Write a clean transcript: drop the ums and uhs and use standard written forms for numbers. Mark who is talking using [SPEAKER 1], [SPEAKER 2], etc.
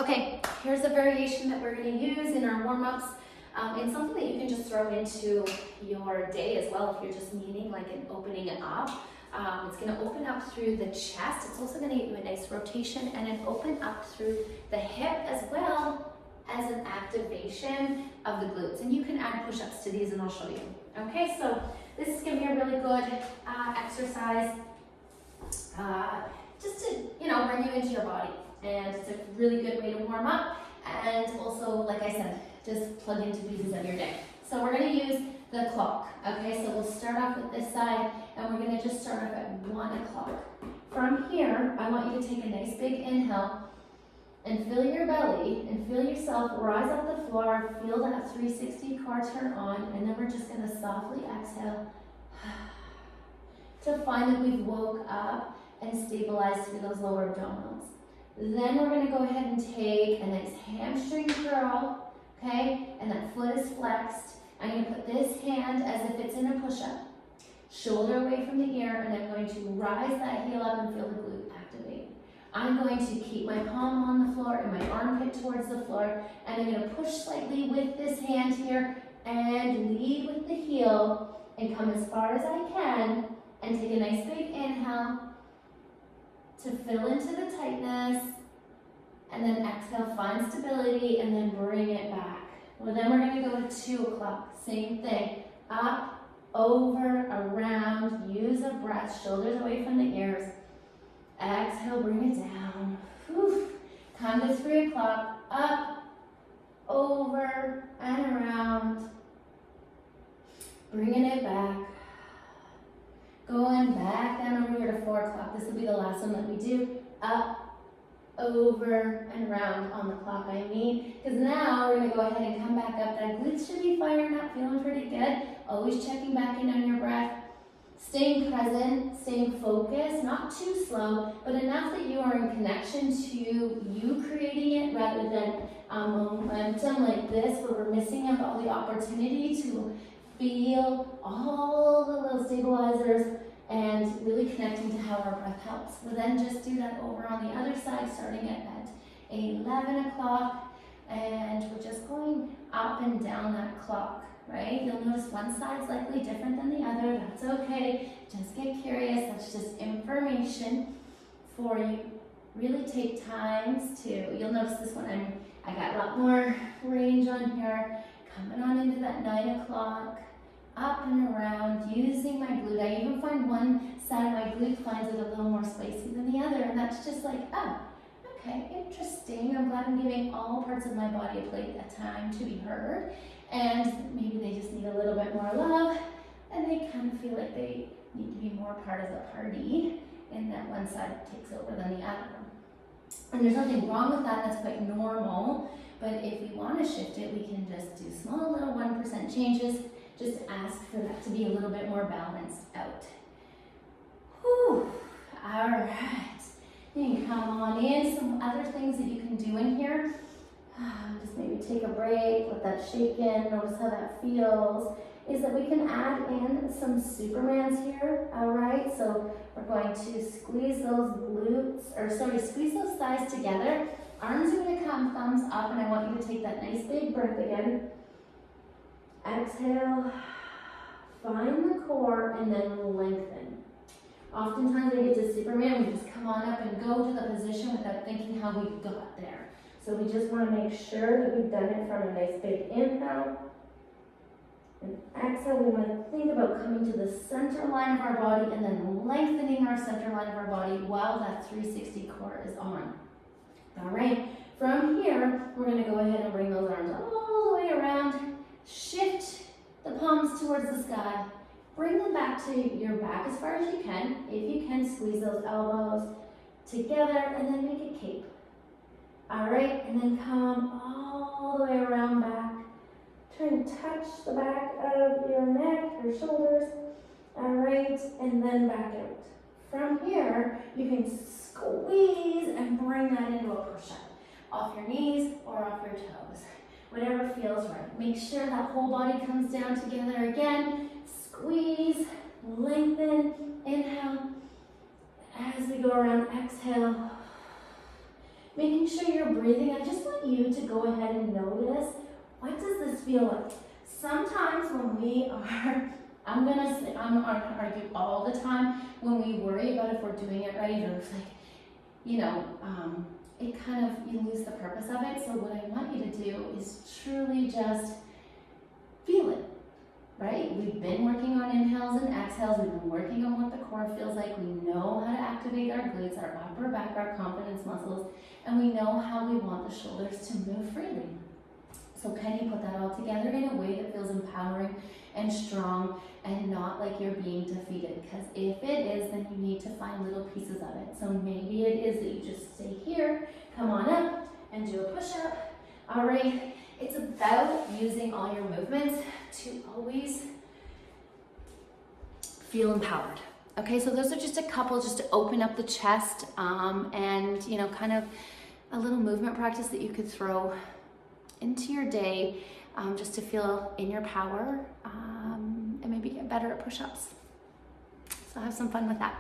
[SPEAKER 1] Okay, here's a variation that we're going to use in our warm-ups. And something that you can just throw into your day as well if you're just needing like an opening it up. It's going to open up through the chest. It's also going to give you a nice rotation and an open up through the hip as well as an activation of the glutes. And you can add push-ups to these and I'll show you. Okay, so this is going to be a really good exercise just to, bring you into your body. And it's a really good way to warm up. And also, like I said, just plug into pieces of your day. So we're going to use the clock. Okay, so we'll start off with this side and we're going to just start off at 1 o'clock. From here, I want you to take a nice big inhale and fill your belly and feel yourself rise up the floor, feel that 360 core turn on, and then we're just going to softly exhale to find that we've woke up and stabilized through those lower abdominals. Then we're going to go ahead and take a nice hamstring curl, okay? And that foot is flexed. I'm going to put this hand as if it's in a push-up, shoulder away from the ear, and I'm going to rise that heel up and feel the glute activate. I'm going to keep my palm on the floor and my armpit towards the floor, and I'm going to push slightly with this hand here and lead with the heel and come as far as I can and take a nice big inhale to fill into the tightness, and then exhale, find stability, and then bring it back. Well, then we're going to go to 2 o'clock. Same thing. Up, over, around. Use a breath. Shoulders away from the ears. Exhale, bring it down. Whew. Come to 3 o'clock. Up, over, and around. Bringing it back. Going back down over here to 4 o'clock. This will be the last one that we do. Up, over, and around on the clock, because now we're going to go ahead and come back up. That glutes should be firing up, feeling pretty good. Always checking back in on your breath. Staying present, staying focused, not too slow, but enough that you are in connection to you creating it rather than momentum like this where we're missing out all the opportunity to feel all the little stabilizers and really connecting to how our breath helps. We'll then just do that over on the other side, starting at 11 o'clock, and we're just going up and down that clock, right? You'll notice one side's likely different than the other. That's okay. Just get curious. That's just information for you. Really take times to, you'll notice this one, I got a lot more range on here. Coming on into that 9 o'clock. Up and around, using my glute. I even find one side of my glute finds it a little more spicy than the other, and that's just like, oh, okay, interesting. I'm glad I'm giving all parts of my body a time to be heard, and maybe they just need a little bit more love, and they kind of feel like they need to be more part of the party, and that one side takes over than the other. And there's nothing wrong with that, that's quite normal, but if we want to shift it, we can just do small little 1% changes. Just ask for that to be a little bit more balanced out. Whew. All right. You can come on in. Some other things that you can do in here. Just maybe take a break, let that shake in, notice how that feels. Is that we can add in some Supermans here. All right. So we're going to squeeze those squeeze those thighs together. Arms are going to come thumbs up, and I want you to take that nice big breath again. Exhale, find the core, and then lengthen. Oftentimes we get to Superman, we just come on up and go to the position without thinking how we got there. So we just want to make sure that we've done it from a nice big inhale. And exhale, we want to think about coming to the center line of our body and then lengthening our center line of our body while that 360 core is on. All right, from here, we're going to go ahead and bring those arms all the way around. Shift the palms towards the sky. Bring them back to your back as far as you can. If you can, squeeze those elbows together and then make a cape. All right, and then come all the way around back. Try and touch the back of your neck, your shoulders. All right, and then back out. From here, you can squeeze and bring that into a push-up. Off your knees or off your toes. Whatever feels right. Make sure that whole body comes down together again. Squeeze, lengthen, inhale. As we go around, exhale. making sure you're breathing. I just want you to go ahead and notice, what does this feel like? Sometimes when we are, I'm gonna argue all the time, when we worry about if we're doing it right, or it's like, you know, it kind of, you lose the purpose of it. So what I want you to do is truly just feel it, right? We've been working on inhales and exhales. We've been working on what the core feels like. We know how to activate our glutes, our upper back, our confidence muscles, and we know how we want the shoulders to move freely. So can you put that all together in a way that feels empowering and strong and not like you're being defeated? Because if it is, then you need to find little pieces of it. So maybe it is that you just stay here, come on up and do a push-up. All right, it's about using all your movements to always feel empowered. Okay, so those are just a couple just to open up the chest and, you know, kind of a little movement practice that you could throw into your day just to feel in your power and maybe get better at push-ups. So have some fun with that.